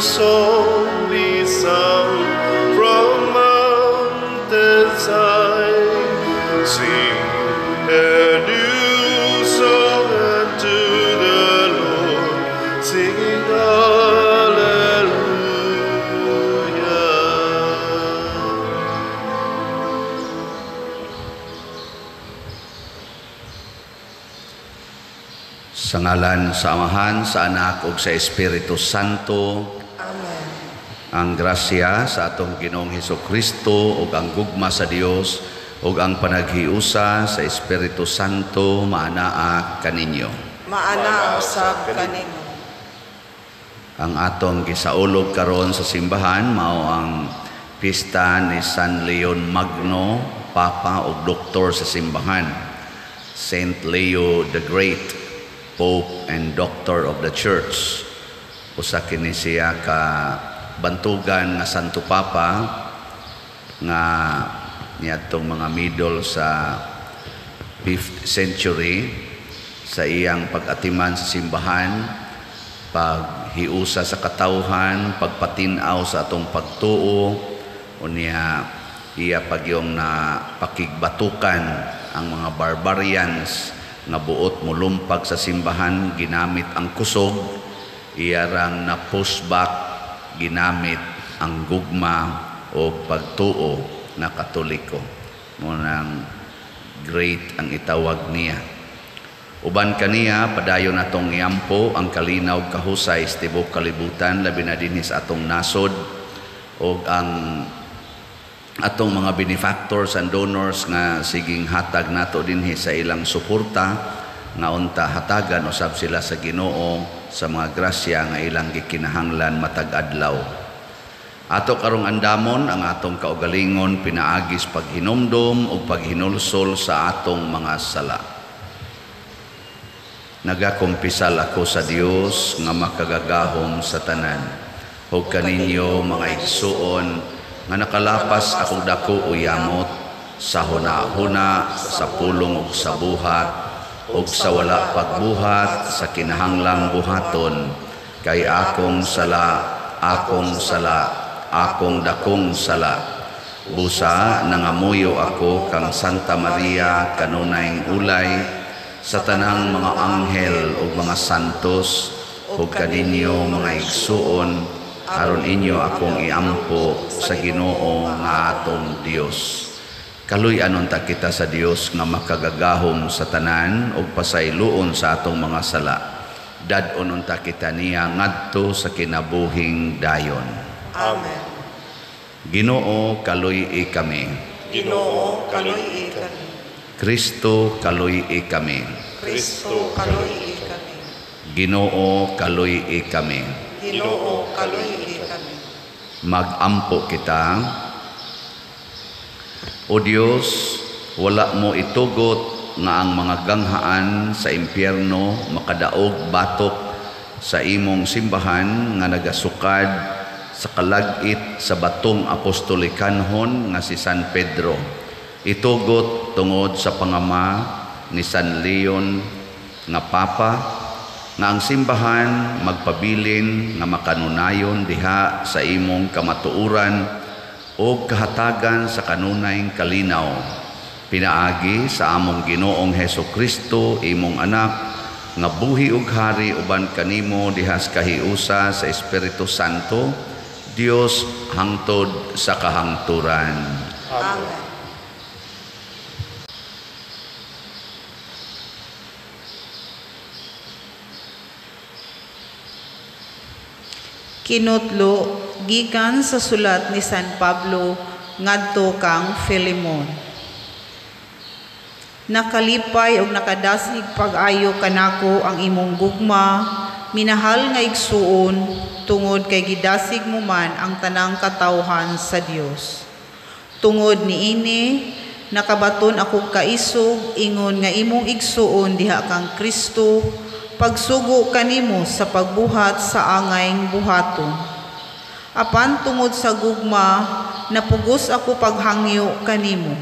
song be sung from mountainside. Sing a new song unto the Lord, singing hallelujah. Sa ngalan sa Amahan, sa Anak ug sa Espiritu Santo. Amen. Ang grasya sa atong Ginoong Hesukristo ug ang gugma sa Dios ug ang panaghiusa sa Espiritu Santo maanaa kaninyo. Maana usab kanimo. Ang atong gisaulog karon sa simbahan mao ang pista ni San Leon Magno, Papa ug Doktor sa simbahan. Saint Leo the Great, Pope and Doctor of the Church. Usa kini siya ka bantugan nga Santo Papa nga niadtong mga middle sa 5th century sa iyang pag-atiman sa simbahan, paghiusa sa katawhan, pagpatin-aw sa atong pagtuo, unya iya pagyong na pakigbatukan ang mga barbarians nga buot mulumpag sa simbahan ginamit ang kusog, iyarang na pushback ginamit ang gugma o pagtuo na Katoliko. Munang great ang itawag niya. Uban kaniya padayon atong iampo ang kalinaw kahusay sa tibuok kalibutan labi na dinhi sa atong nasod o ang atong mga benefactors and donors nga siging hatag nato dinhi sa ilang suporta nga unta hatagan usab sila sa Ginoo sa mga grasya nga ilang gikinahanglan matag adlaw. Ato karong andamon ang atong kaugalingon pinaagis paghinumdom ug paghinulsol sa atong mga sala. Nagakumpisal ako sa Dios nga makagagahom sa tanan. Ug kaninyo mga igsuon nga nakalapas akong dako uyamot sa huna-huna, sa pulong ug sa buhat, ug sa wala pagbuhat, sa kinahanglang buhaton, kay akong sala, akong dakong sala. Busa nangamuyo ako kang Santa Maria kanunayng ulay, sa tanang mga anghel ug mga santos, ug kaninyo mga igsuon, aron inyo akong iampo sa Ginoo nga atong Dios. Kaluy-anon ta kita sa Dios nga makagagahom sa tanan ug pasayloon sa atong mga sala. Dad-onon ta kita niya ngadto sa kinabuhing dayon. Amen. Ginoo kaluy-i kami. Ginoo kaluy-i kami. Kristo kaluy-i kami. Kristo kaluy-i kami. Ginoo kaluy-i kami. Ginoo kaluy-i kami. Magampo kita. O Dios, wala mo itugot nga ang mga ganghaan sa impyerno makadaog batok sa imong simbahan nga nagasukad sa kalagit sa batong apostolikanhon nga si San Pedro. Itugot tungod sa pangama ni San Leon nga Papa nga ang simbahan magpabilin nga makanunayon diha sa imong kamatuuran o kahatagan sa kanunayng kalinaw. Pinaagi sa among Ginoong Hesukristo, imong anak, nga buhi ug hari uban kanimo diha sa kahiusa sa Espiritu Santo, Dios hangtod sa kahangturan. Amen. Kinutlo gikan sa sulat ni San Pablo ngadto kang Filemon. Nakalipay ug nakadasig pag-ayo kanako ang imong gugma, minahal nga igsuon, tungod kay gidasig mo man ang tanang katawhan sa Dios. Tungod niini nakabaton ako kaisog ingon nga imong igsuon diha kang Kristo, pagsugo kanimo sa pagbuhat sa angayng buhaton. Apan tungod sa gugma, napugos ako paghangyo kanimo.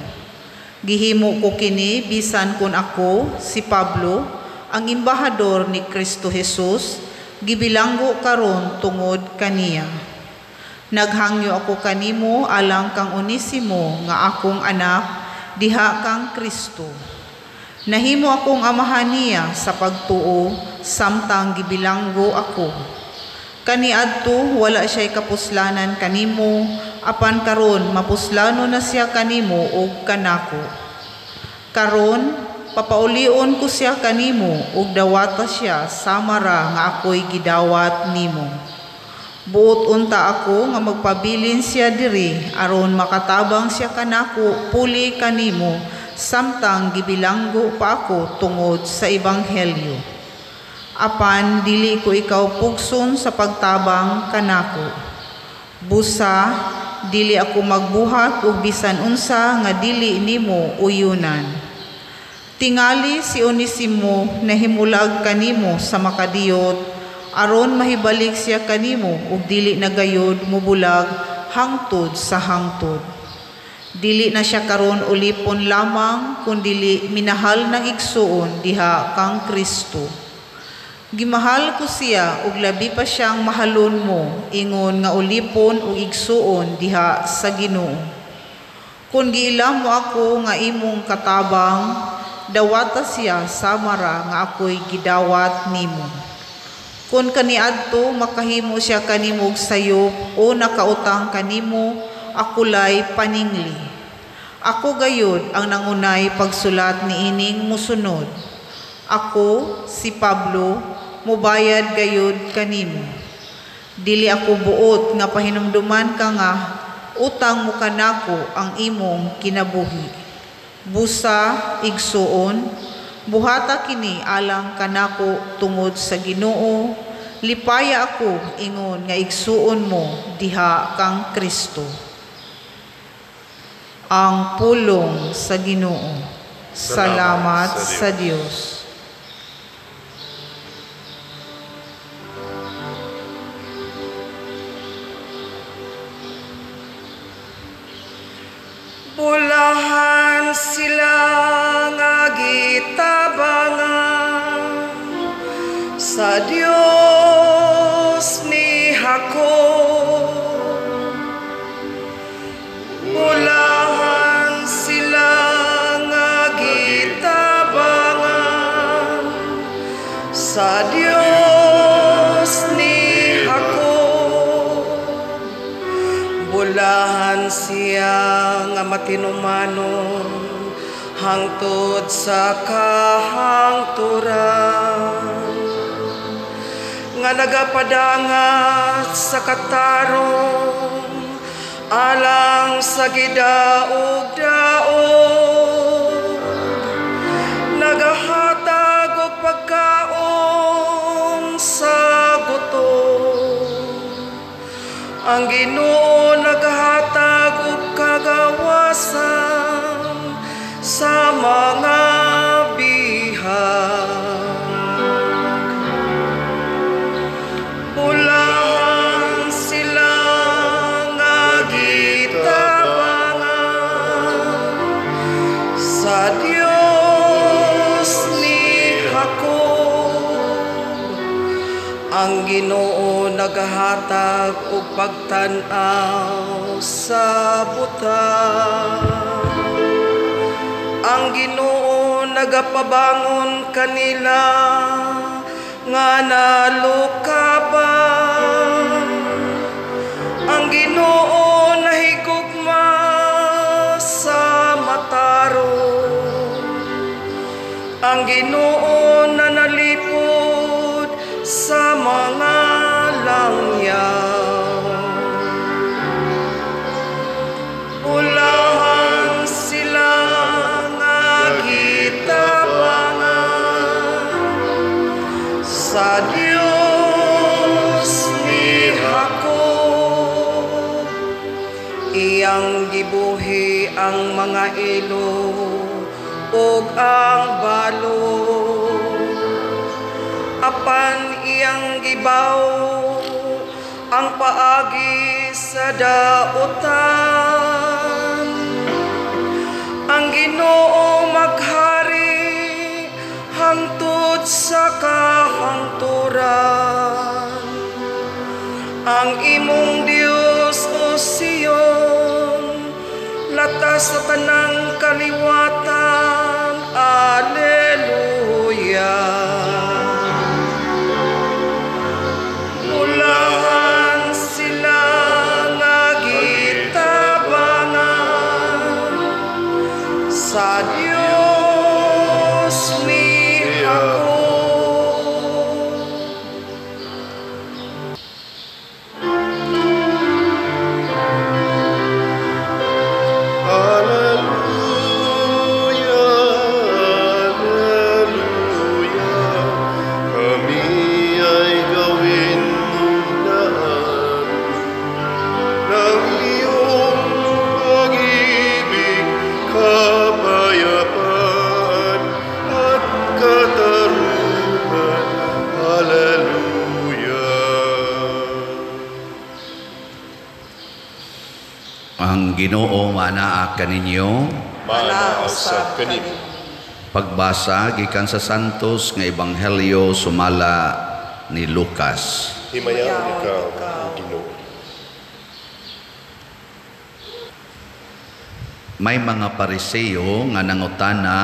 Gihimo ko kini bisan kun ako, si Pablo, ang embahador ni Kristo Jesus, gibilanggo karon tungod kaniya. Naghangyo ako kanimo alang kang Onesimo nga akong anak, diha kang Kristo. Nahimo akong amahan niya sa pagtuo, samtang gibilanggo ako. Kaniadto wala siya'y kapuslanan kanimo, apan karon mapuslano na siya kanimo ug kanako. Karon papaulion ko siya kanimo ug dawata siya samara nga ako'y gidawat nimo. Buot unta ako nga magpabilin siya diri aron makatabang siya kanako puli kanimo, samtang gibilanggo pa ako tungod sa ebanghelyo. Apan dili ko ikaw pugson sa pagtabang kanako. Busa dili ako magbuhat og bisan unsa nga dili nimo uyunan. Tingali si Onesimo nahimulag kanimo sa makadiyot aron mahibalik siya kanimo ug dili nagayod mubulag hangtod sa hangtod. Dili na siya karon ulipon lamang kundi minahal ng igsuon diha kang Kristo. Gimahal ko siya ug labi pa siyang mahalon mo ingon nga ulipon ug igsuon diha sa Ginoo. Kung giilam mo ako nga imong katabang, dawata siya samara nga ako'y gidawat nimo. Kung kaniadto makahimo siya kanimo og sayop o nakautang kanimo, akulay paningli. Ako gayud ang nangunay pagsulat niining musunod. Ako, si Pablo, mubayad gayud kanimo. Dili ako buot nga pahinumduman ka nga utang mo kanako ang imong kinabuhi. Busa, igsuon, buhata kini alang kanako tungod sa Ginoo, lipaya ako ingon nga igsuon mo diha kang Kristo. Ang pulong sa Ginoo. Salamat sa Dios. Bulahan sila nga gitabangan sa Dios ni Jacob. Bulahan sila nga gitabangan sa Dios ni Jacob. Bulahan siya nga matinumanon hangtod sa kahangturan, nga nagapadangat sa katarong alang sa gidaog-daog, nagahatag og pagkaon sa gutom. Ang Ginoo nagahatag og kagawasan sa mga bihag. Bulahan sila nga gitabangan sa Dios ni Jacob. Ang Ginoo nagahatag og pagtan-aw sa butang. Ang Ginoo nagapabangon kanila nga nalukaban. Ang Ginoo nahigugma sa matarong. Ang Ginoo nanalipod sa mga langyaw. Bulahan sila nga gitabangan sa Dios ni Jacob. Iyang gibuhi ang mga ilo ug ang balo, apan iyang gibaw ang paagi sa dautan. Ang Ginoo maghari hangtod sa kahangturan. ang imong Dios o Sion, latas sa tanang kaliwatan. Alleluia. Ulahan sila nga gitabangan sa Dios mi ako. Ang Ginoo manaa kaninyo. Manausab kanin. Pagbasa gikan sa Santos nga Ebanghelyo sumala ni Lucas. Himayaw ikaw, Ginoo. May mga Pariseo nga nangutana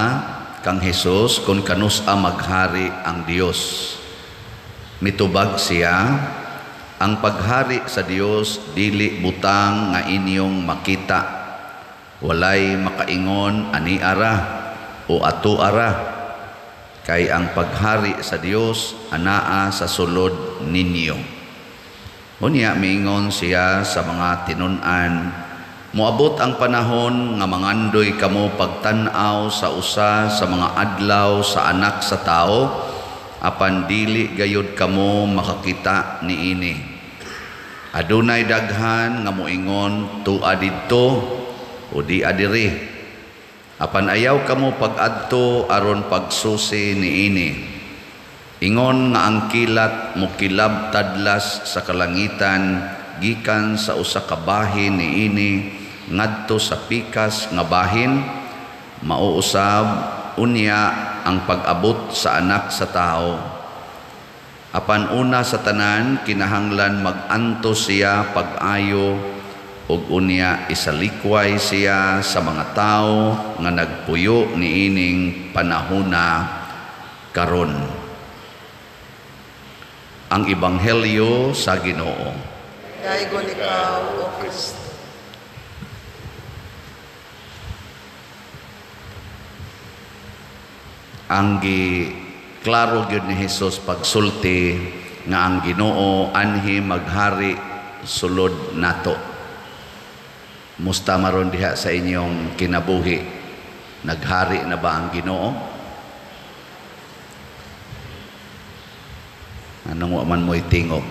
kang Hesus kung kanusa maghari ang Dios. Mitubag siya, ang paghari sa Dios dili butang nga inyong makita. Walay makaingon ani ara o ato ara. Kay ang paghari sa Dios anaa sa sulod ninyo. Unya miingon siya sa mga tinun-an, moabot ang panahon nga mangandoy kamo pagtan-aw sa usa sa mga adlaw sa anak sa tao, apan dili gayud kamo makakita niini. Adunay daghan nga moingon tua didto o di adiri. Apan ayaw kamo pag-adto aron pagsusi niini. Ingon nga ang kilat mukilab tadlas sa kalangitan gikan sa usa ka bahin niini ngadto sa pikas nga bahin, mauusab unya ang pag-abot sa anak sa tao. Apan una sa tanan kinahanglan mag-anto siya pag-ayo ug unya isalikway siya sa mga tao nga nagpuyo niining panahona karon. Ang Ebanghelyo sa Ginoo. Daigon ikaw, O Kristo. Ang klaro gyud ni Hesus pagsulti nga ang Ginoo anhi maghari sulod nato. Musta maron diha sa inyong kinabuhi? Naghari na ba ang Ginoo? Anong wa man mo'y tingog?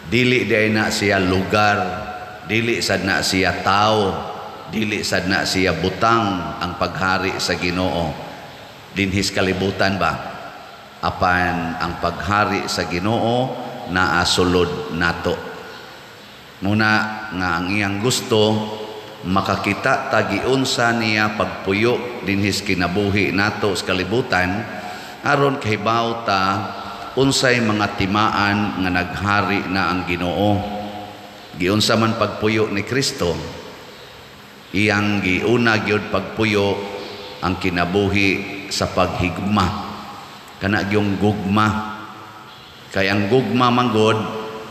Dili di na siya lugar, dili sad na siya tao, dili sad na siya butang ang paghari sa Ginoo. Dinhis kalibutan ba? Apan ang paghari sa Ginoo naa sulod nato. Muna nga ang iyang gusto makakita tagiunsa niya pagpuyo dinhis kinabuhi nato sa kalibutan aron kahibaw ta unsay mga timaan nga naghari na ang Ginoo. Giunsa man pagpuyo ni Kristo, iyang giuna gyud pagpuyo ang kinabuhi sa paghigugma. Kana gyung gugma. Kay ang gugma manggod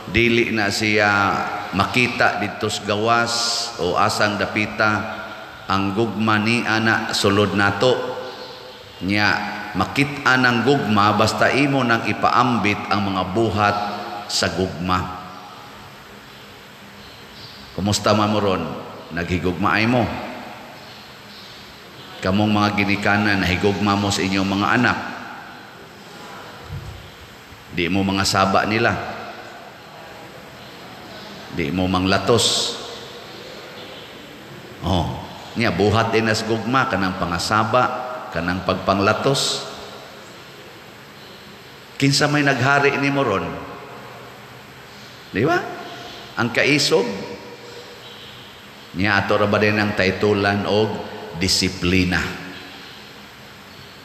dili na siya makita dito sa gawas o asang dapita. Ang gugma ni ana sulod nato. Nya makita ng gugma basta imo nang ipaambit ang mga buhat sa gugma. Kumusta man mo ron? Naghigugmaay mo. Kamong mga ginikanan, nahigugma mo sa inyong mga anak. Di mo mga saba nila. Di mo manglatos. Oh, niya buhat din as gugma kanang pangasaba, kanang pagpanglatos. Kinsa may naghari ni mo ron? Di ba? Ang kaisog. Niya ato ra ba din ang titulan og disiplina.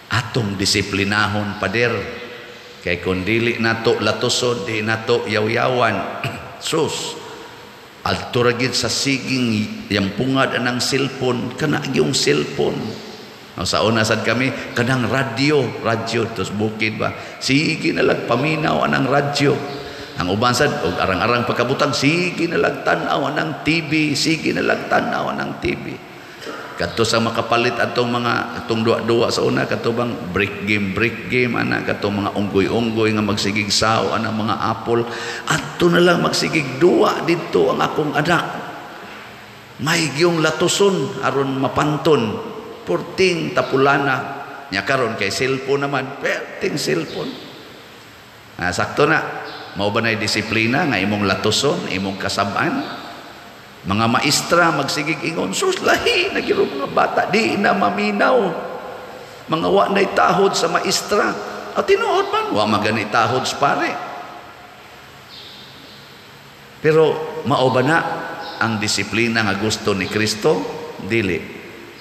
Atong disiplinahon pader Kay kung dili nato latuson, di nato yaw-yawan. Sus, alturagid sa siging yang pungad anang cellphone, kana yung cellphone. Sa una sad kami, kanang radyo, tos bukid ba? Sige na lang paminaw anang radyo. Ang uban sad, og arang-arang pagkabutang, sige na lang tanaw anang TV, sige na lang tanaw anang TV. Kadto sa makapalit atong duwa sa una, kadto bang break game ana, kadto mga unggoy nga magsigig sao anang mga apple, adto na lang magsigig duwa dito ang akong anak. May giyong latuson aron mapanton, porting tapulana. Nya karon kay cellphone naman, perting cellphone. Sakto na. Mao ba nay disiplina nga imong latuson, imong kasab-an? Mga maestra magsigig ingon, sus lahi na giro mga bata, di na maminaw. Mga wa nay tahod sa maestra. At tinuod man, wa magani tahod sa pare. Pero mao ba na ang disiplina nga gusto ni Kristo? Dili.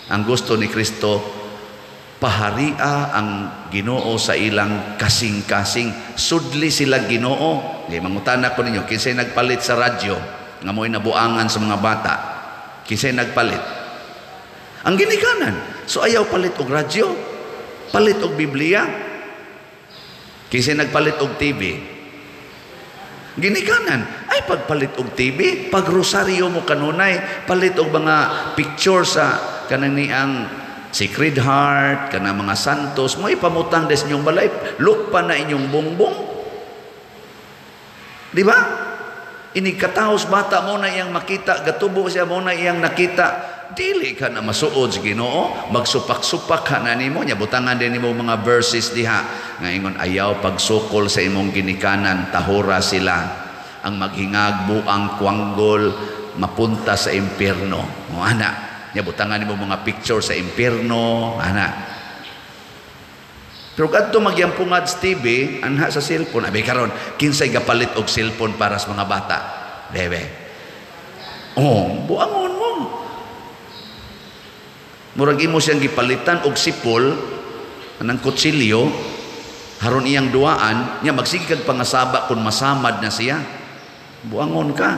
Ang gusto ni Kristo, paharia ang Ginoo sa ilang kasing-kasing. Sudli sila Ginoo. Mangutana ko ninyo, kinsay nagpalit sa radyo nga mo'y nabuangan sa mga bata? Kinsay nagpalit? Ang ginikanan. So ayaw palit og radyo, palit og Biblia. Kinsay nagpalit og TV? Ginikanan. Ay pagpalit og TV, pag rosaryo mo kanunay, palit og mga picture sa kanang ang Sacred Heart, kanang mga santos, mo ipamutang des inyong balay, look pa na inyong bongbong. Di ba? Inikataos bata mo na iyang makita, gatubo siya mo na iyang nakita, dili ka na masuod sa Ginoo, magsupak-supak ka na nimo, nya butangan din nimo mga verses diha nga ingon ayaw pagsukol sa imong ginikanan, tahura sila ang maghingag buang kwanggol mapunta sa impierno. Mo ana, nya butangan nimo mga picture sa impierno, ana. Pero kadto magyampungad sa TV, anha sa cellphone, abi karon kinsay gapalit og cellphone para sa mga bata? Bebe. Buangon mo. Murag imo siyang gipalitan og sipol anang kutsilyo haron iyang duaan, nya magsige kag pangasaba kun masamad na siya. Buangon ka.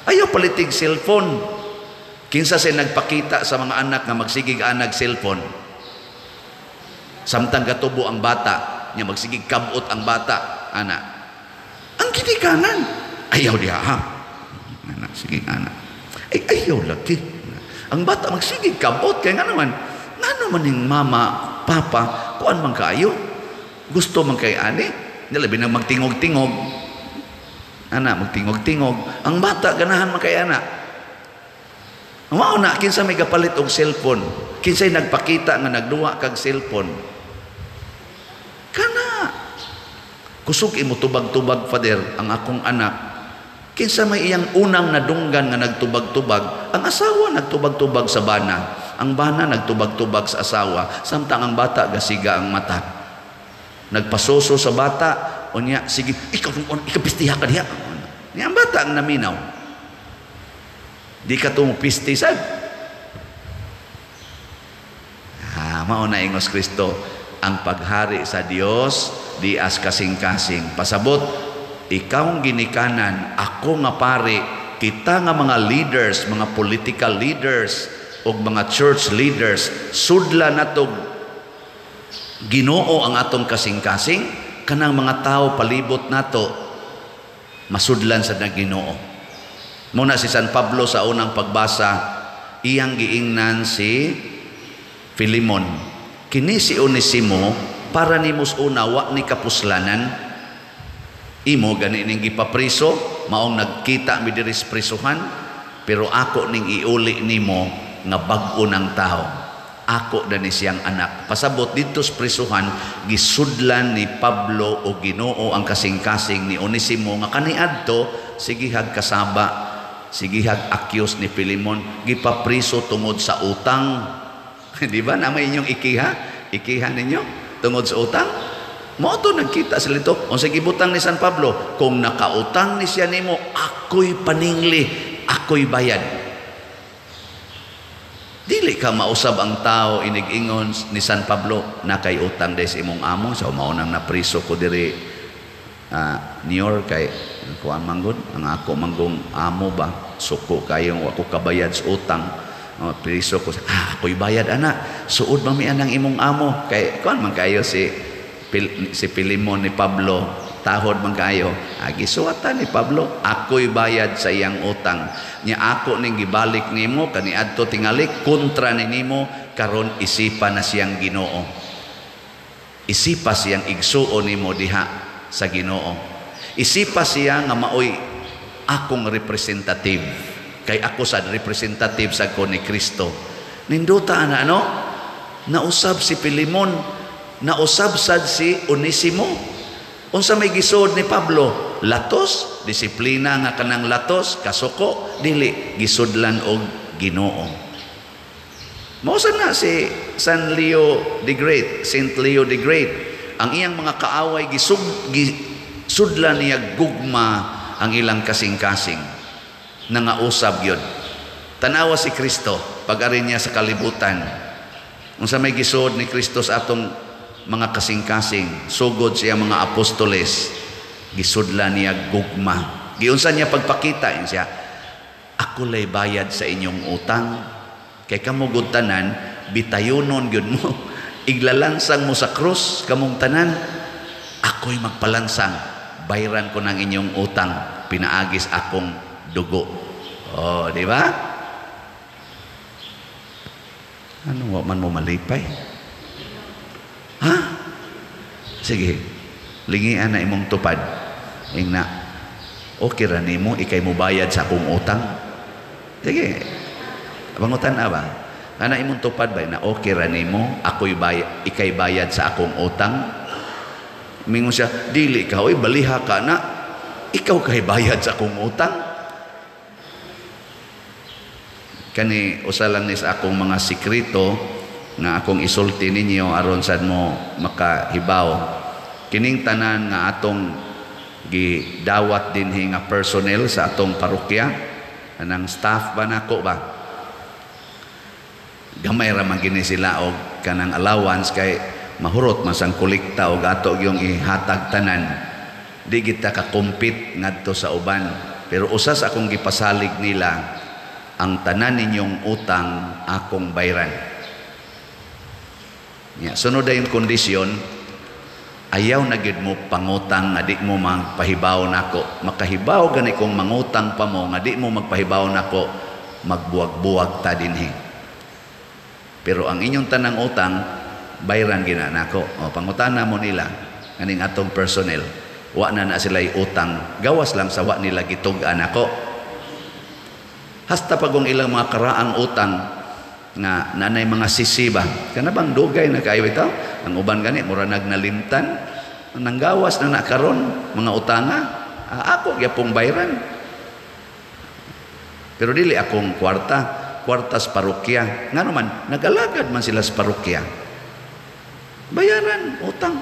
Ayaw palitig cellphone. Kinsa say nagpakita sa mga anak nga magsigig anag cellphone? Samtang gatubo ang bata, niya magsigig kabot ang bata, ana. Ang ginikanan, ayaw diha ha. Ana, sige ana. Ay ayaw lagi. Ang bata magsigig kabot kay nga naman ning mama, papa, kuan man kaayo? Gusto man kay ani? Labi na magtingog-tingog. Ana, magtingog-tingog. Ang bata ganahan man kay ana. Mao na kinsa may gapalit og cellphone, kinsay nagpakita nga nagduwa kag cellphone. Kana kusog imo tubag-tubag father ang akong anak. Kinsa may iyang unang nadunggan nga nagtubag-tubag, ang asawa nagtubag-tubag sa bana, ang bana nagtubag-tubag sa asawa, samtang ang bata gasiga ang mata. Nagpasuso sa bata, unya sige ikapistiha ka diha. Ni ang bata ang naminaw. Di ka tumupisti sad. Mao na ingos Kristo. Ang paghari sa Dios di as kasing-kasing. Pasabot, ikaw ginikanan, ako nga pare, kita nga mga leaders, mga political leaders o mga church leaders, sudla natog Ginoo ang atong kasing-kasing, kanang mga tao palibot nato masudlan sa Ginoo. Muna si San Pablo sa unang pagbasa, iyang giingnan si Filemon. Kini si Onesimo para nimos unawa ni kapuslanan. Imo gani ning gipapriso, maong nagkita mi diri sa prisuhan, pero ako ning iuli nimo nga bag-o ng tao. Ako dani siyang anak. Pasabot dito sa prisuhan, gisudlan ni Pablo o Ginoo ang kasing-kasing ni Onesimo nga kaniadto sigihag kasaba, sigihag akyos ni Filemon, gipapriso tungod sa utang. Di ba naman inyong ikiha ninyo tungod sa utang? Mo to nagkita sila ito. O sa gibutang ni San Pablo, kung nakautang ni siya nimo, ako'y paningli, ako'y bayad. Dili ka mausab ang tao inig-ingon ni San Pablo na kay utang des imong amo. So maunang na priso ko diri New York kay kuan manggod ang ako manggong amo ba suko kayong wa ko kabayad sa utang. Priso ko ako'y bayad ana. Suod man mi anang imong amo kay kuan man kayo si Pilimon ni Pablo tahod man kayo. Gisuwatan ni Pablo, ako'y bayad sa iyang utang. Nya ako ning gibalik nimo kaniadto tingali kontra ni nimo karon isipa na siyang Ginoo. Isipa siyang igsuon nimo diha sa Ginoo. Isipa siya nga maoy akong representative. Kay ako sad representative sa ko ni Kristo. Ninduta ana no? Nausab si Pilimon, nausab sad si Onesimo. Unsa may gisod ni Pablo? Latos, disiplina nga kanang latos, kasuko, dili, gisudlan og Ginoo. Mausan na si Saint Leo the Great. Ang iyang mga kaaway, gisudlan niya gugma ang ilang kasing-kasing. Nangausab yun. Tanawa si Kristo, pag-ari niya sa kalibutan. Unsa may gisod ni Kristo sa atong mga kasing-kasing, sugod siya mga apostoles, gisudla niya gugma. Giunsa niya pagpakita siya, ako lay bayad sa inyong utang. Kay kamo gud tanan, bitayunon gyud mo. Iglalansang mo sa krus kamong tanan, ako'y magpalansang, bayran ko ng inyong utang, pinaagis akong dugo. Oh, di ba? Ano wa man mo malipay? Ha? Sige, lingian na imong tupad. Ingna, okay ra nimo, ikay mo bayad sa akong utang. Sige, pangutan na ba? Ana imong tupad ba na okay ra nimo, ikay bayad sa akong utang? Mingon siya, dili ka, oy, baliha ka na, ikaw kay bayad sa akong utang? Kani, usalan ni sa akong mga sikreto, nga akong isulti ninyo aron sad mo makahibaw. Kining tanan nga atong gidawat dinhi nga personnel sa atong parokya, anang staff ba nako ba? Gamay ra man gini sila og kanang allowance kay mahurot man sang kolekta og ato yung ihatag tanan. Di kita ka-compete ngadto sa uban. Pero usas akong gipasalig nila, ang tanan ninyong utang akong bayran. Sunod na yung kondisyon, ayaw na gid mo pangutang nga di mo magpahibaw nako. Makahibaw gani kung mangutang pa mo nga di mo magpahibaw nako, magbuwag-buwag ta dinhi. Pero ang inyong tanang utang, bayran gina nako. O pangutana mo nila kaning atong personnel. Wa na sila'y utang, gawas lang sa wa nila gitug-an nako. Hasta pagong ilang mga karaang utang nga nanay mga sisiba kana bang dugay na kayo ito ang uban gani mura nagnalimtan nanggawas na nakaron mga utanga ako gyapong bayran pero dili akong kwartas parokya nga naman nagalagad man sila sa parokya bayaran utang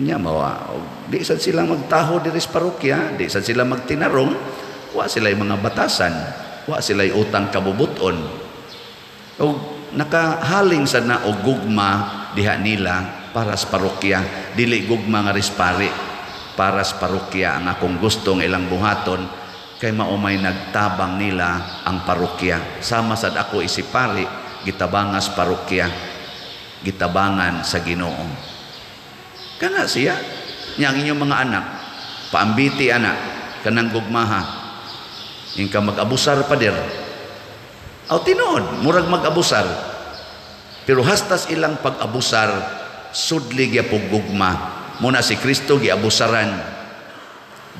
unya mawa di sad sila magtaho diri sa parokya di sad sila magtinarong wa sila mga batasan wa sila utang kabubuton o nakahaling sa na o gugma diha nila para sa parokya dili gugma nga rispari para sa parokya ang akong gustong ilang buhaton kay maumay nagtabang nila ang parokya sama sad ako isipari gitabangas parokya gitabangan sa Ginoo kana siya nya ang inyong mga anak paambiti anak kanang gugmaha ingka mag-abusar pa der aw tinuod murag mag-abusar pero hastas ilang pag-abusar sudli gyapon gugma muna si Kristo giabusaran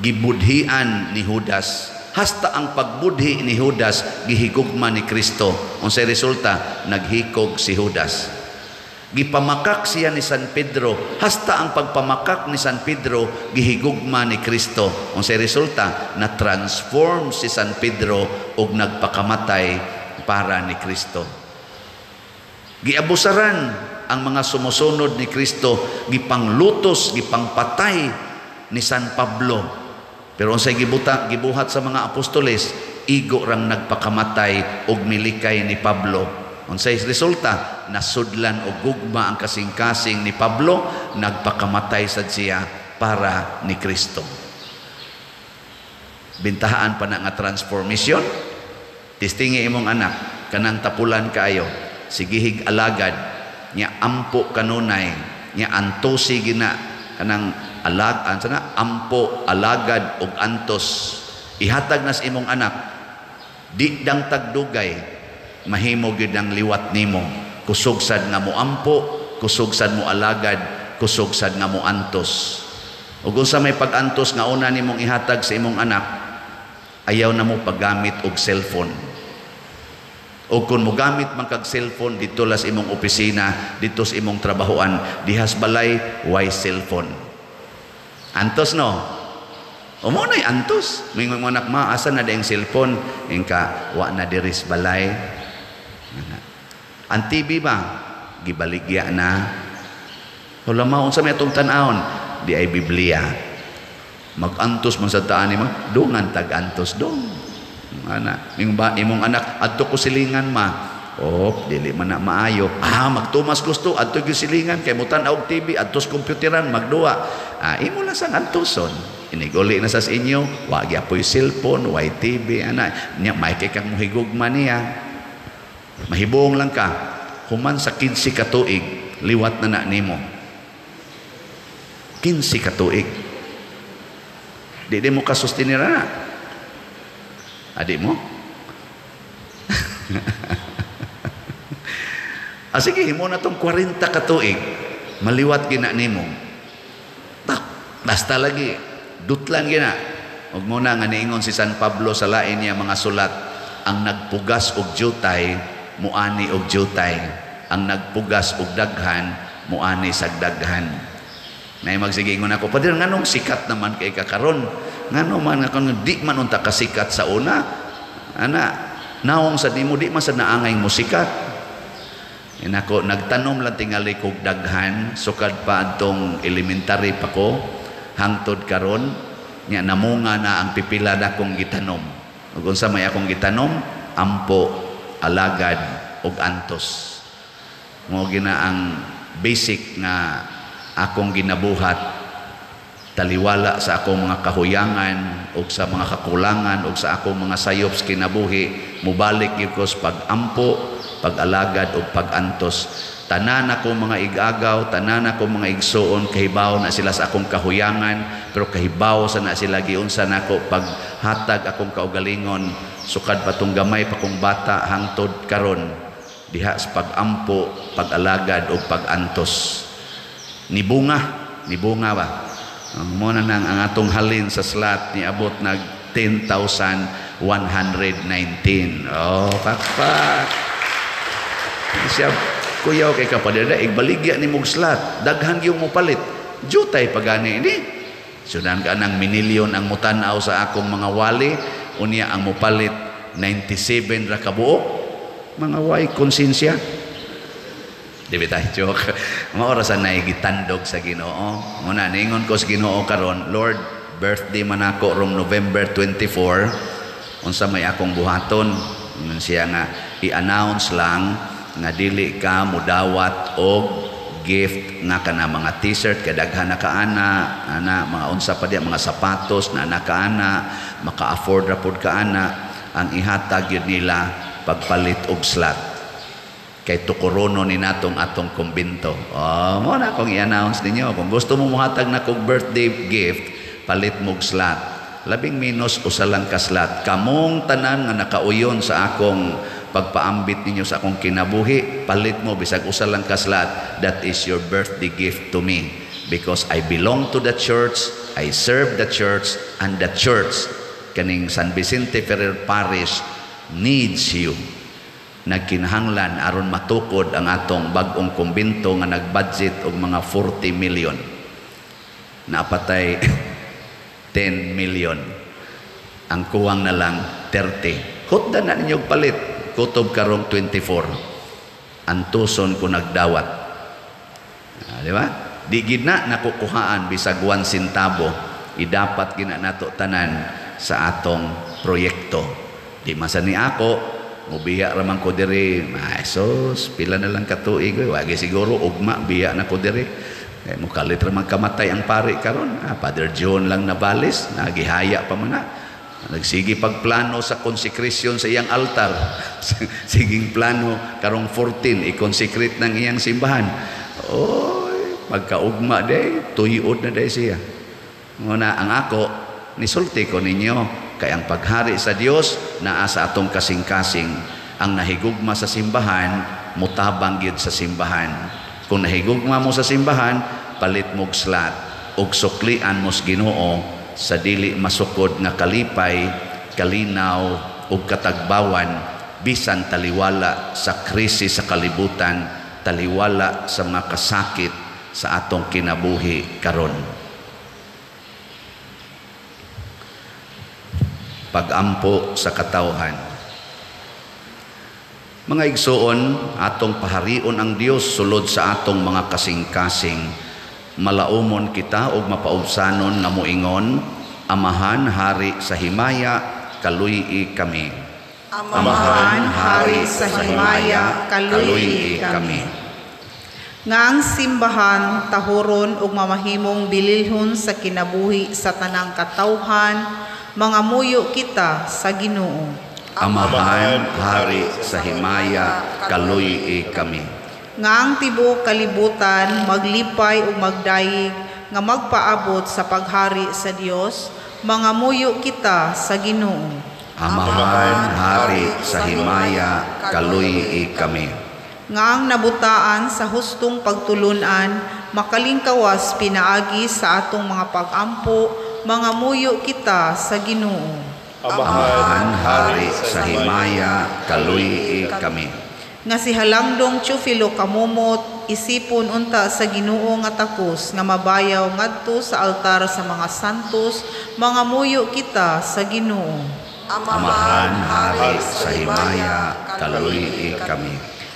gibudhian ni Judas hasta ang pagbudhi ni Judas gihigugma ni Kristo unsay resulta naghikog si Judas gipamakak siya ni San Pedro hasta ang pagpamakak ni San Pedro gihigugma ni Kristo unsay resulta na transform si San Pedro og nagpakamatay para ni Kristo. Giabusaran ang mga sumusunod ni Kristo, gipanglutos, gipangpatay ni San Pablo. Pero unsay gibuhat sa mga apostoles, igo rang nagpakamatay og milikay ni Pablo. Unsay resulta? Nasudlan og gugma ang kasing-kasing ni Pablo, nagpakamatay sad siya para ni Kristo. Bintahaan pa na nga transformation. Tistingi imong anak, kanang tapulan kaayo, sigihig alagad, nya ampo kanunay, nya antosi gina, kanang ampo, alagad, og antos. Ihatag nas imong anak, di dang tagdugay, mahimo gid ang liwat nimo. Kusog sad nga mo ampo, kusog sad mo alagad, kusog sad nga mo antos. Ug unsa may pag-antos nga una nimong ihatag sa imong anak, ayaw na mo paggamit og cellphone. O kung mo gamit man kag cellphone dito las imong opisina, dito sa imong trabahoan, dihas balay, why cellphone? Antos no? O mo na'y antos. May mga anak asa na dayang cellphone, ingka, wa na diris balay. Ang TV ba? Gibaligya na. Wala maon sa may itong tanahon, di ay Biblia. Mag-antos man sa taan ni mo, dungan tag-antos dong. Anak, imong anak adto ko silingan ma. Oh, dili man na maayo. Magtumas gusto adto gyud silingan kay mutan og TV adtos kompyuteran magduwa. Imo lang sang antoson. Iniguli na sa inyo, wa gyapoy cellphone, wa TV ana. Nya may kay kang mohigugma niya. Mahibong lang ka. Human sa 15 ka tuig, liwat na nimo. 15 ka tuig. Di mo kasustinira na. Adik mo? Sige, himo na tong 40 ka tuig, maliwat gina nimo. Basta lagi, dutlan gina. Huwag mo na nga niingon si San Pablo sa lain niya mga sulat, ang nagpugas og jutay, muani og jutay. Ang nagpugas og daghan, muani sag daghan. Nay magsigingon ako, padir nganong sikat naman kay kakaron. Ngano man akong di man unta kasikat sa una. Ana, naong sa nimo di man sa naangay mo sikat. Inako nagtanom lang tingali kog daghan, sukad pa adtong elementary pa ko, hangtod karon nya namunga na ang pipila na kong gitanom. Ug unsa may akong gitanom? Ampo, alagad ug antos. Mo gina ang basic nga akong ginabuhat, taliwala sa akong mga kahuyangan o sa mga kakulangan o sa akong mga sayop sa kinabuhi, mubalik yun ko sa pag-ampo, pag-alagad o pag-antos. Tanan akong mga igagaw, tanan akong mga igsuon, kahibaw na sila sa akong kahuyangan, pero kahibaw sa na sila giunsa na ako paghatag akong kaugalingon, sukad patong gamay pa kong bata hangtod karon diha sa pag-ampo, pag-alagad o pag-antos. Nibunga ba? Muna nang ang atong halin sa slot ni abot nag 10,119. Oh, pakpak. Siya kuyaw kay kapadada, igbaligya ni mong slot. Daghan yung mo palit. Jutay pagani ini. Sudan ka ng minilyon ang mutanaw sa akong mga wali. Unya ang mo palit 97 ra kabuok. Mga way konsensya. Di ba tayo joke? Maorasan na igitandog sa Ginoo. Muna, ningon ko sa Ginoo karon, Lord, birthday man ako rong November 24. Unsa may akong buhaton. Siya nga, i-announce lang nga dili ka mudawat og gift nga kana mga t-shirt, kadaghan na kaana, mga unsa pa diya, mga sapatos na nakaana, maka-afford ra pud kaana. Ang ihatag yun nila pagpalit og slot. Kay tukurono ni natong atong kumbinto. Mo na akong i-announce ninyo. Kung gusto mo muhatag na kong birthday gift, palit mong slot. 11 usa lang ka slot. Kamong tanan nga nakauyon sa akong pagpaambit ninyo sa akong kinabuhi, palit mo bisag usa lang ka slot. That is your birthday gift to me. Because I belong to the church, I serve the church, and the church, kaning San Vicente Ferrer Parish, needs you. Nagkinahanglan aron matukod ang atong bag-ong kumbinto nga nagbudget og mga 40 million. Napatay 10 million. Ang kuwang na lang 30. Hutda na ninyong palit. Kutob karong 24. Antuson ko nagdawat. Di ba? Di gina nakukuhaan bisag 1 centavo. Idapat gina nato tanan sa atong proyekto. Di masa ni ako, mubiya raman ko diri, sos, pila na lang katuig, wagi siguro, ugma, biya na ko diri. Eh, mukalit raman kamatay ang pari karon. Father John lang nabalis, nagihaya pa man na. Nagsigi pagplano sa konsekresyon sa iyang altar. Siging plano, karong 14, i-consecrate ng iyang simbahan. Oy, pagkaugma day, tuyod na day siya. Nguna, ang ako, nisulti ko ninyo, kaya ang paghari sa Dios naa sa atong kasing-kasing. Ang nahigugma sa simbahan, mutabang gyud sa simbahan. Kung nahigugma mo sa simbahan, palit mog slat ug suklian mo sa Ginoo sa dili masukod nga kalipay, kalinaw ug katagbawan, bisan taliwala sa krisis sa kalibutan, taliwala sa mga kasakit sa atong kinabuhi karon. Pag-ampo sa katawhan. Mga igsoon, atong paharion ang Dios sulod sa atong mga kasing-kasing. Malaumon kita og mapaubsanon nga moingon, Amahan, Hari sa himaya, kaluy-i kami. Amahan, Hari sa himaya, kaluy-i kami. Nga ang simbahan tahuron ug mamahimong bililhon sa kinabuhi sa tanang katawhan, mga muyo kita sa Ginoo. Amahan, Hari sa himaya, kaluy-i kami. Nga ang tibuok kalibutan maglipay ug magdayeg nga magpaabot sa paghari sa Dios, mga muyo kita sa Ginoo. Amahan, Hari sa himaya, kaluy-i kami. Nga ang nabutaan sa hustong pagtulunan, makalingkawas pinaagi sa atong mga pag-ampo, mga muyo kita sa Ginoo. Amahan, Hari sa himaya, kaluy-i kami. Nga si Halangdong Teofilo Kamumot, isipon unta sa Ginoo nga takos, nga mabayaw ngadto sa altar sa mga santos, mga muyo kita sa Ginoo. Amahan, Hari sa himaya, kaluy-i kami.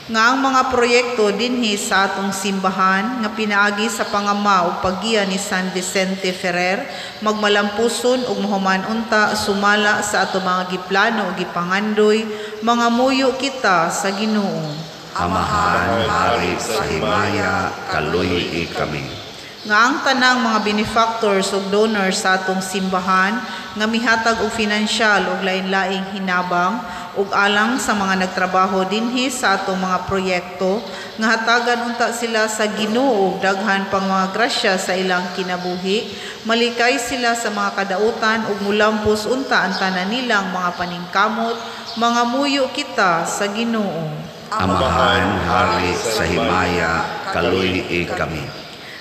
Nga ang mga proyekto dinhi sa atong simbahan nga pinaagi sa pangama o paggiya ni San Vicente Ferrer, magmalampuson ug mahuman unta sumala sa atong mga giplano ug gipangandoy, mga muyo kita sa Ginoo. Amahan, Hari sa himaya, kaluy-i kami. Nga ang tanang mga benefactors ug donors sa atong simbahan nga mihatag og finansyal ug lain-laing hinabang ug alang sa mga nagtrabaho dinhi sa atong mga proyekto, nga hatagan unta sila sa Ginoo ug daghan pang mga grasya sa ilang kinabuhi, malikay sila sa mga kadautan ug mulampos unta ang tanan nilang mga paningkamot, mga muyo kita sa Ginoo. Amahan, Hari sa himaya, kaluy-i kami.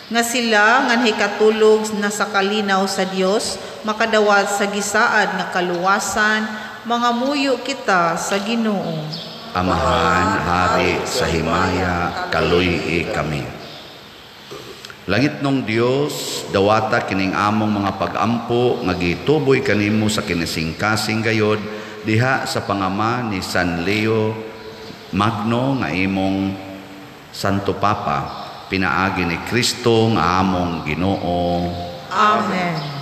Nga sila nga hikatulog na sa kalinaw sa Dios, makadawat sa gisaad nga kaluwasan, mga muyo kita sa Ginoo. Amahan, Hari sa himaya, kaluy-i kami. Langit nung Dios, dawata kining among mga pag-ampo nga gituboy kanimo sa kinising-kasing gayod diha sa pangama ni San Leo Magno nga imong Santo Papa, pinaagi ni Kristo nga among Ginoo. Amen.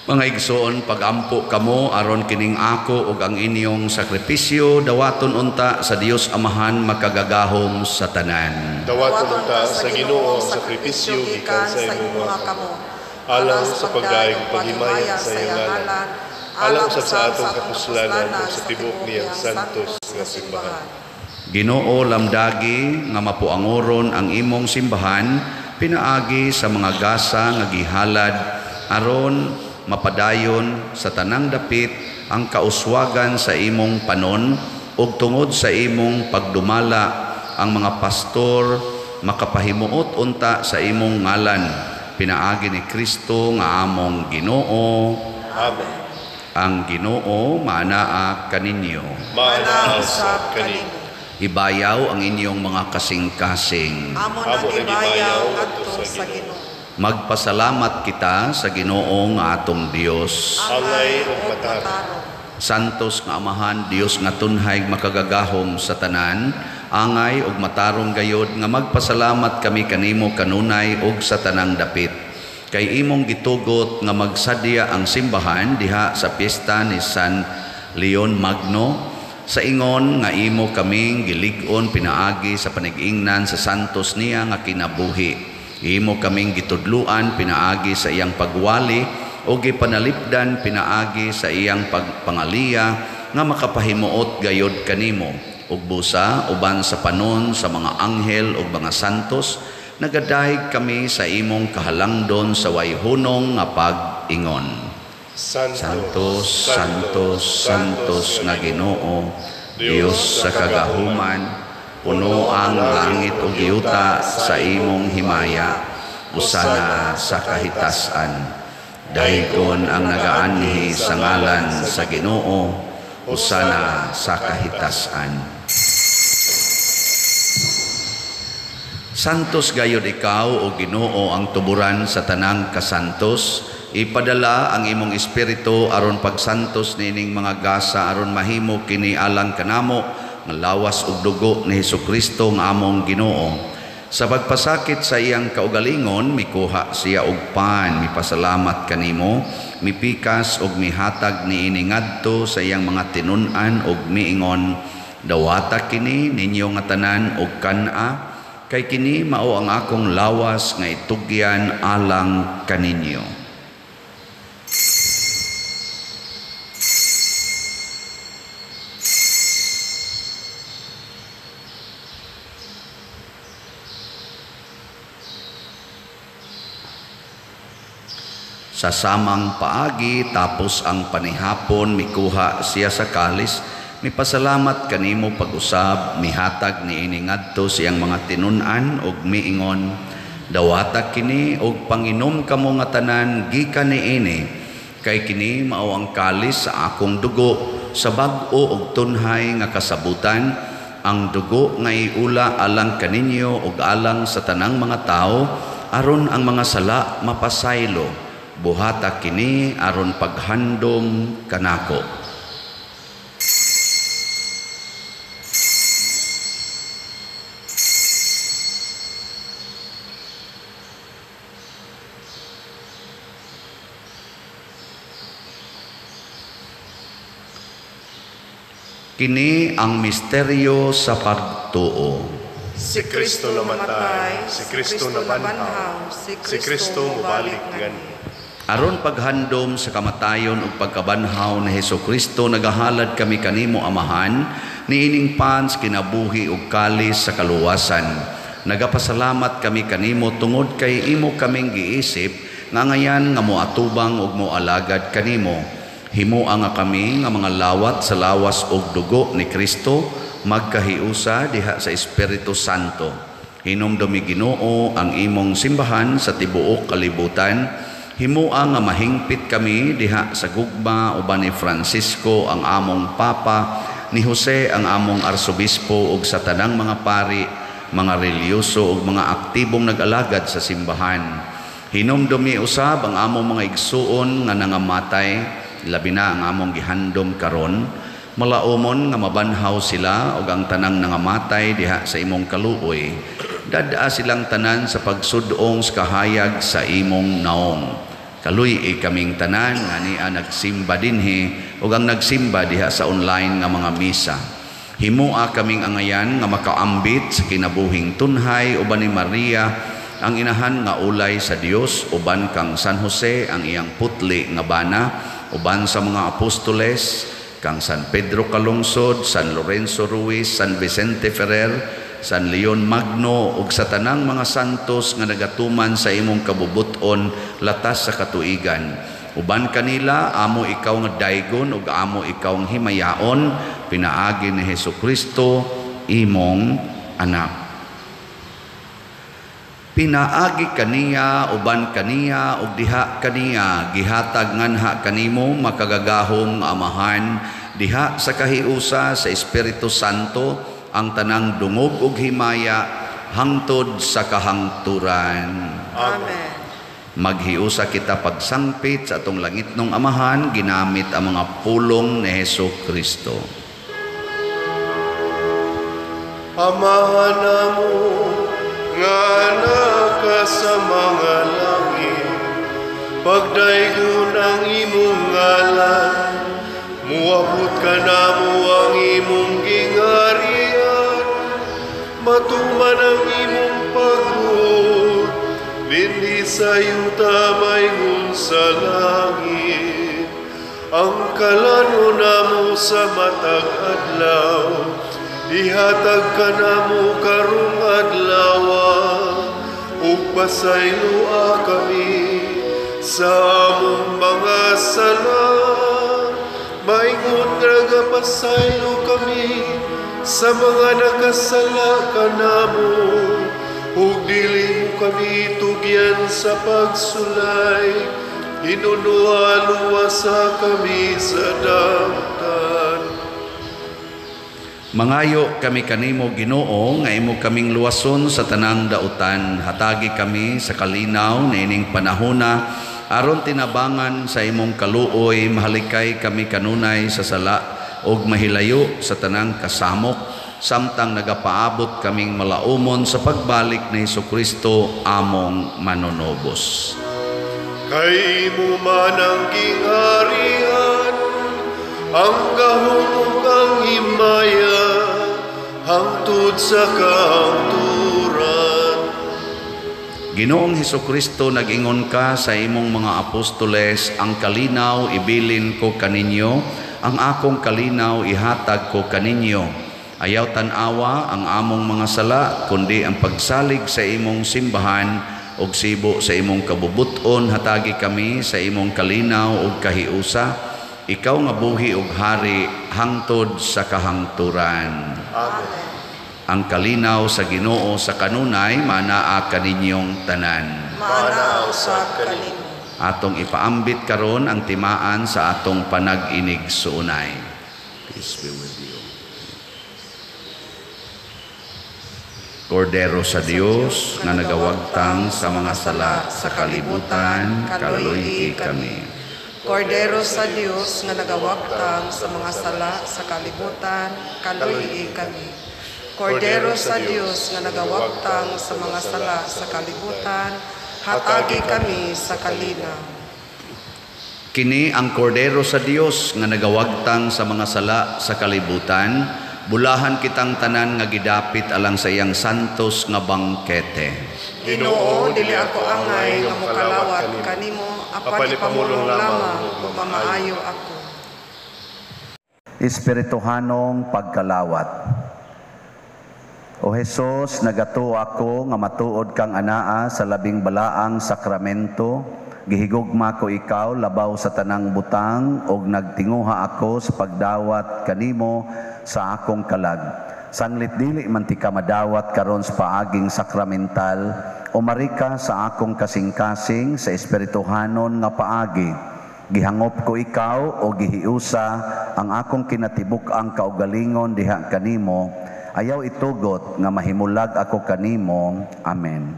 Mga igsoon pagampo kamo aron kining ako ug ang inyong sakripisyo dawaton unta sa Dios Amahan makagagahom sa tanan. Dawaton unta sa Ginoo ang sakripisyo gikan sa imong mga kamo. Alang sa pagdaig paghimayan sa iyang ngalan. Alang sa atong kapuslanan ug sa tibuok niyang santos nga simbahan. Ginoo lamdagi nga mapuangoron ang imong simbahan pinaagi sa mga gasa nga gihalad aron mapadayon sa tanang dapit ang kauswagan sa imong panon ug tungod sa imong pagdumala ang mga pastor makapahimuot unta sa imong ngalan pinaagi ni Kristo nga among Ginoo. Amen. Ang Ginoo maanaa kaninyo. Maanaa usab kanimo. Ibayaw ang inyong mga kasing-kasing. Amo nang ibayaw ngadto sa Ginoo. Magpasalamat kita sa Ginoo nga atong Dios. Angay ug matarong. Santos nga Amahan, Dios nga tunhay makagagahom sa tanan, angay ug matarong gayod nga magpasalamat kami kanimo kanunay ug sa tanang dapit. Kay imong gitugot nga magsadya ang simbahan diha sa piyesta ni San Leon Magno, sa ingon nga imo kaming gilig-on pinaagi sa panag-ingnan sa santos niya nga kinabuhi. Imo kaming gitudluan pinaagi sa iyang pagwali o gipanalipdan pinaagi sa iyang pagpangaliya nga makapahimuot gayod kanimo. Ug busa uban sa panon sa mga anghel ug mga santos nagadahig kami sa imong kahalangdon sa wayhunong nga pag-ingon. Santos, Santos, Santos nga Ginoo, Dios sa kagahuman, puno ang langit ug yuta sa imong himaya, usana sa kahitasan. Daygon ang nagaanhi sa ngalan sa Ginoo, usana sa kahitasan. Santos gayud ikaw o Ginoo ang tuburan sa tanang kasantos. Ipadala ang imong espiritu aron pagsantos nining mga gasa aron mahimo kini alang kanamo nga lawas ug dugo ni Hesukristo nga among Ginoo. Sa pagpasakit sa iyang kaugalingon mikuha siya og pan, mipasalamat kanimo, mipikas ug mihatag niini ngadto sa iyang mga tinun-an ug miingon, dawata kini ninyo nga tanan og kan-a, kay kini mao ang akong lawas nga itugyan alang kaninyo. Sa samang paagi tapos ang panihapon mikuha siya sa kalis, mipasalamat kanimo pag-usab, mihatag niini ngadto siyang mga tinun-an ug miingon, dawata kini og panginom kamo nga tanan gikan niini, kay kini mao ang kalis sa akong dugo sa bag-o ug tunhay nga kasabutan, ang dugo nga iula alang kaninyo ug alang sa tanang mga tao aron ang mga sala mapasaylo. Buhata kini aron paghandom kanako. Kini ang misteryo sa pagtuo. Si Kristo namatay, si Kristo nabanhaw, si Kristo mubalik ngan. Aron paghandom sa kamatayon ug pagkabanhaw ni Hesukristo nagahalad kami kanimo Amahan niining pans kinabuhi ug kalis sa kaluwasan. Nagapasalamat kami kanimo tungod kay imo kaming giisip nga ngayan nga moatubang ug moalagad kanimo. Himua nga kami nga mga lawat sa lawas ug dugo ni Kristo magkahiusa diha sa Espiritu Santo. Hinumdumi Ginoo ang imong simbahan sa tibuok kalibutan. Himua nga mahingpit kami diha sa gugma uban ni Francisco ang among Papa, ni Jose ang among Arsobispo ug sa tanang mga pari, mga relyoso ug mga aktibong nag-alagad sa simbahan. Hinumdumi usab ang among mga igsuon nga nangamatay, labi na ang among gihandom karon. Malaumon nga mabanhaw sila ug ang tanang nangamatay diha sa imong kaluoy. Dadaa silang tanan sa pagsudong sa kahayag sa imong naong. Kaluy kaming tanan nga niya nagsimba dinhi ug ang nagsimba diha sa online nga mga misa. Himua kaming angayan nga makaambit sa kinabuhing tunhay uban ni Maria ang inahan nga ulay sa Dios, uban kang San Jose ang iyang putli nga bana, uban sa mga apostoles kang San Pedro Calungsod, San Lorenzo Ruiz, San Vicente Ferrer, San Leon Magno ug sa tanang mga santos nga nagatuman sa imong kabubuton latas sa katuigan. Uban kanila amo ikaw nga daygon ug amo ikaw nga himayaon, pinaagi ni Hesukristo imong anak. Pinaagi kaniya, uban kaniya, ug diha kaniya, gihatag nganha kanimo makagagahong amahan, diha sa kahiusa sa Espiritu Santo, ang tanang dungog ug himaya, hangtod sa kahangturan. Amen. Maghiusa kita pagsangpit sa atong langitnong amahan, ginamit ang mga pulong ni Hesukristo. Amahan namo nga naka sa mga langit, pagdaygon ang imong ngalan, muabot ka namo ang imong gingarian, matuman ang imong pagod, bindi sa yuta maygon sa langit, ang kalano namo sa matag adlaw, ihatag ka namo karong adlaw, ug pasaylua kami sa among mga sala, maingon nga pasaylo kami sa mga nakasala kanamo, ug dili mo kami tugyan sa pagsulay, inunuha-luwasa kami sa damtan. Mangayo kami kanimo Ginoo nga imo kaming luwason sa tanang dautan, hatagi kami sa kalinaw na ining panahona aron tinabangan sa imong kaluoy, mahalikay kami kanunay sa sala ug mahilayo sa tanang kasamok, samtang nagapaabot kaming malaumon sa pagbalik ni Hesukristo among manonobos. Kay mo man ang gingarihan, ang gahom ang himaya, hangtod sa kahangturan. Ginoong Hesukristo, nag-ingon ka sa imong mga apostoles, ang kalinaw ibilin ko kaninyo, ang akong kalinaw ihatag ko kaninyo. Ayaw tanawa ang among mga sala, kundi ang pagsalig sa imong simbahan ug sibo sa imong kabubuton, hatagi kami sa imong kalinaw ug kahiusa. Ikaw nga buhi ug hari hangtod sa kahangturan. Amen. Ang kalinaw sa Ginoo sa kanunay manaa kaninyong tanan. Maana usab kanimo. Atong ipaambit karon ang timaan sa atong panag-inig suunay. Peace be with you. Kordero sa Dios nga nagawagtang sa mga sala sa kalibutan, kaluy kami. Kordero sa Dios nga nagawagtang sa mga sala sa kalibutan, kaluy kami. Kordero sa Dios nga nagawagtang sa mga sala sa kalibutan, hatagi kami sa kalinaw. Kini ang Kordero sa Dios nga nagawagtang sa mga sala sa kalibutan, bulahan kitang tanan nga gidapit alang sa iyang santos nga bangkete. Ginoo, dili ako angay nga mokalawat kanimo, apan ipamulong lamang kung mamaayo ako. Espirituhanong pagkalawat. O Jesus, nagato ako nga matuod kang anaa sa labing balaang sakramento, gihigugma ko ikaw labaw sa tanang butang ug nagtinguha ako sa pagdawat kanimo sa akong kalag. Sanglit dili man ti ka madawat karon sa paaging sakramental, umari ka sa akong kasing-kasing sa espirituhanon nga paagi. Gihangop ko ikaw o gihiusa ang akong kinatibuk ang kaugalingon diha kanimo. Ayaw itugot nga mahimulag ako kanimo. Amen.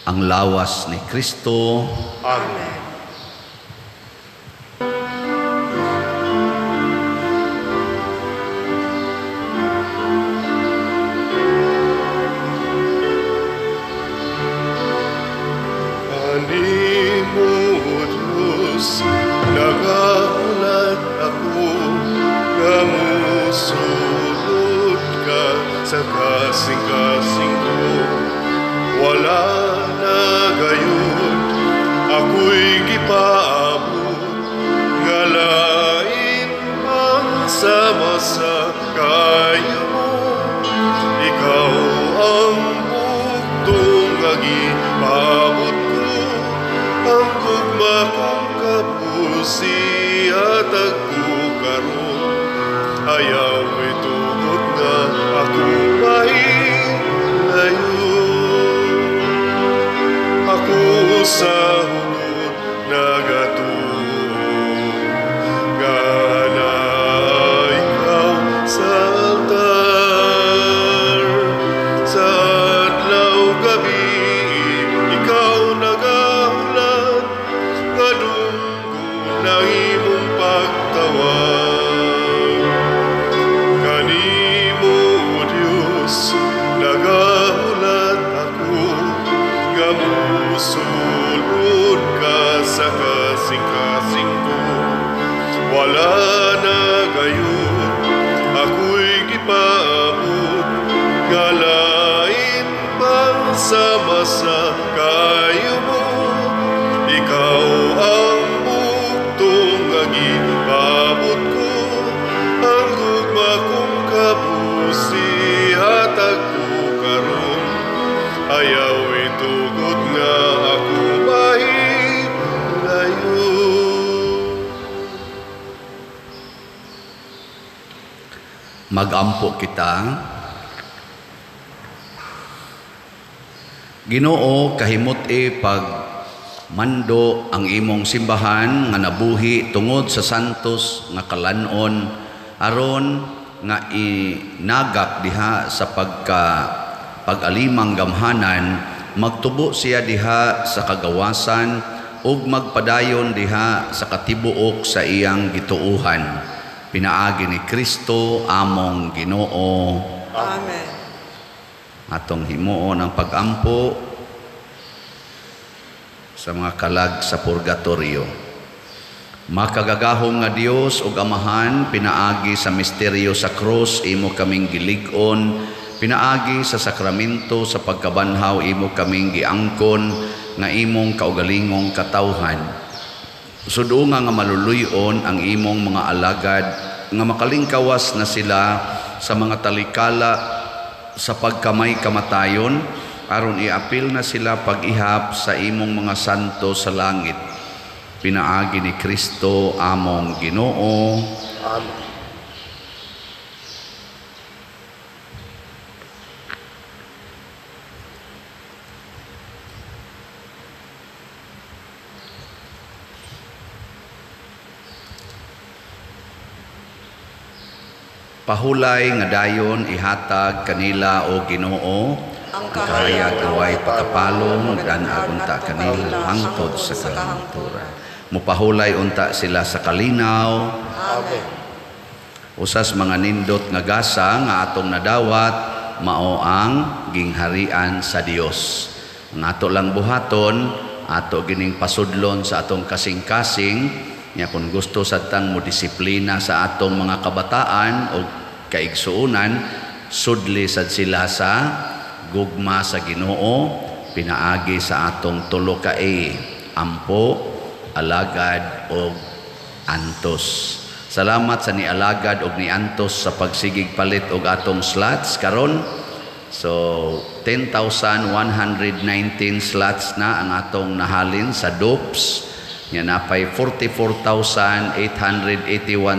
ang lawas ni Kristo. Amen. Nagahulat ako, kamusulod ka sa kasing-kasing ko. Wala na gayon, ako'y gipaabot, ngalain ang sama-sa kayo mo. Ikaw ang bugtong nagipabot ko, ang gugma kong kapusi at agkukaroon. Ayaw itugot na ako mahilayo. Ako sa hugod nagatuon, gana ikaw sa altar. Sa adlaw gabi, ikaw nagahulat, kadunggo na imong pagtawag. Kanimo, O Diyos, nagahulat ako, nga musulod ka sa kasing-kasing ko. Wala na gayon, ako'y gipaabot, ngalain pang sama-sa kayo mo. Ikaw ang bugtong nagipabot ko, ang gugma kong kapusi at agkukaroon. Ayaw itugot nga ako mahilayo. Magampo kita. Ginoo, kahimot pag mando ang imong simbahan nga nabuhi tungod sa santos nga kalanon aron nga inagak diha sa pag-alimang gamhanan, magtubo siya diha sa kagawasan ug magpadayon diha sa katibuok sa iyang gituuhan. Pinaagi ni Kristo among Ginoo. Amen. Atong himuon ang pag-ampo sa mga kalag sa purgatorio. Makagagahom nga Dios ug Amahan, pinaagi sa misteryo sa krus imo kaming gilig-on, pinaagi sa sakramento sa pagkabanhaw imo kaming giangkon nga imong kaugalingong katawhan. Sudunga nga maluluyon ang imong mga alagad nga makalingkawas na sila sa mga talikala sa pagkamay kamatayon aron iapil na sila pag-ihap sa imong mga santo sa langit. Pinaagi ni Kristo among Ginoo. Amen. Pahulay nga dayon ihatag kanila o Ginoo Ang kahayag away patapalong dan agunta agunta kanila hangtod sa kahangturan. kahangturan. Mupahulay unta sila sa kalinaw. Amen. Usas mga nindot nga gasa nga atong nadawat mao ang gingharian sa Dios. Ang ato lang buhaton, ato gining pasudlon sa atong kasing-kasing. Nya kung gusto sadtang mo disiplina sa atong mga kabataan o kaigsuunan, sudli sad sila sa gugma sa Ginoo, pinaagi sa atong tulo ka ampo, alagad o antos. Salamat sa ni alagad o ni antos sa pagsigig palit og atong slots karon. So 10,119 slots na ang atong nahalin sa DOPS. Nya napay 44,881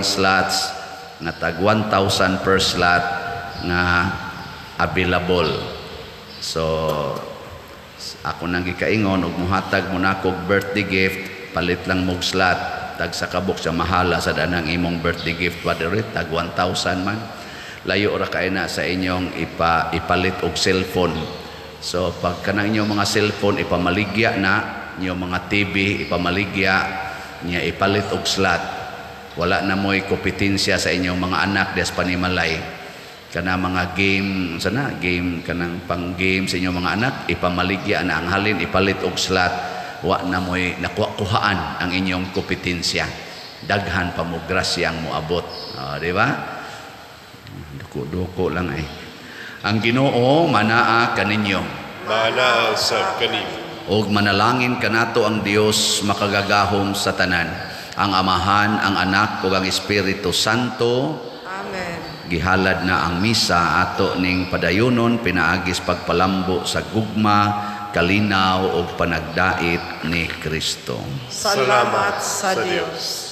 slots nga tag 1,000 per slot nga available. So ako nang gikaingon og muhatag mo na kog birthday gift, palit lang mog slot tag sa kabuk sa mahala sa danang imong birthday gift padre tag 1,000 man. Layo ra kay na sa inyong ipalit og cellphone So pag kanang inyong mga cellphone ipamaligya na, inyong mga TV ipamaligya niya, ipalit og slot. Wala na mo'y kompetensya sa inyong mga anak des panimalay. Kana mga game kanang pang game sa inyong mga anak ipamaligya na, ang halin ipalit og slot. Wa na mo'y nakuhaan ang inyong kompetensya. Daghan pa mo grasyang moabot. Di ba? Duko lang ay. Ang Ginoo manaa kaninyo. Manaa sa kanimo. Og manalangin kanato ang Dios makagagahom sa tanan, ang Amahan, ang Anak ug ang Espiritu Santo. Amen. Gihalad na ang misa ato ning padayonon pinaagis pagpalambo sa gugma, kalinaw ug panagdait ni Kristo. Salamat sa Dios.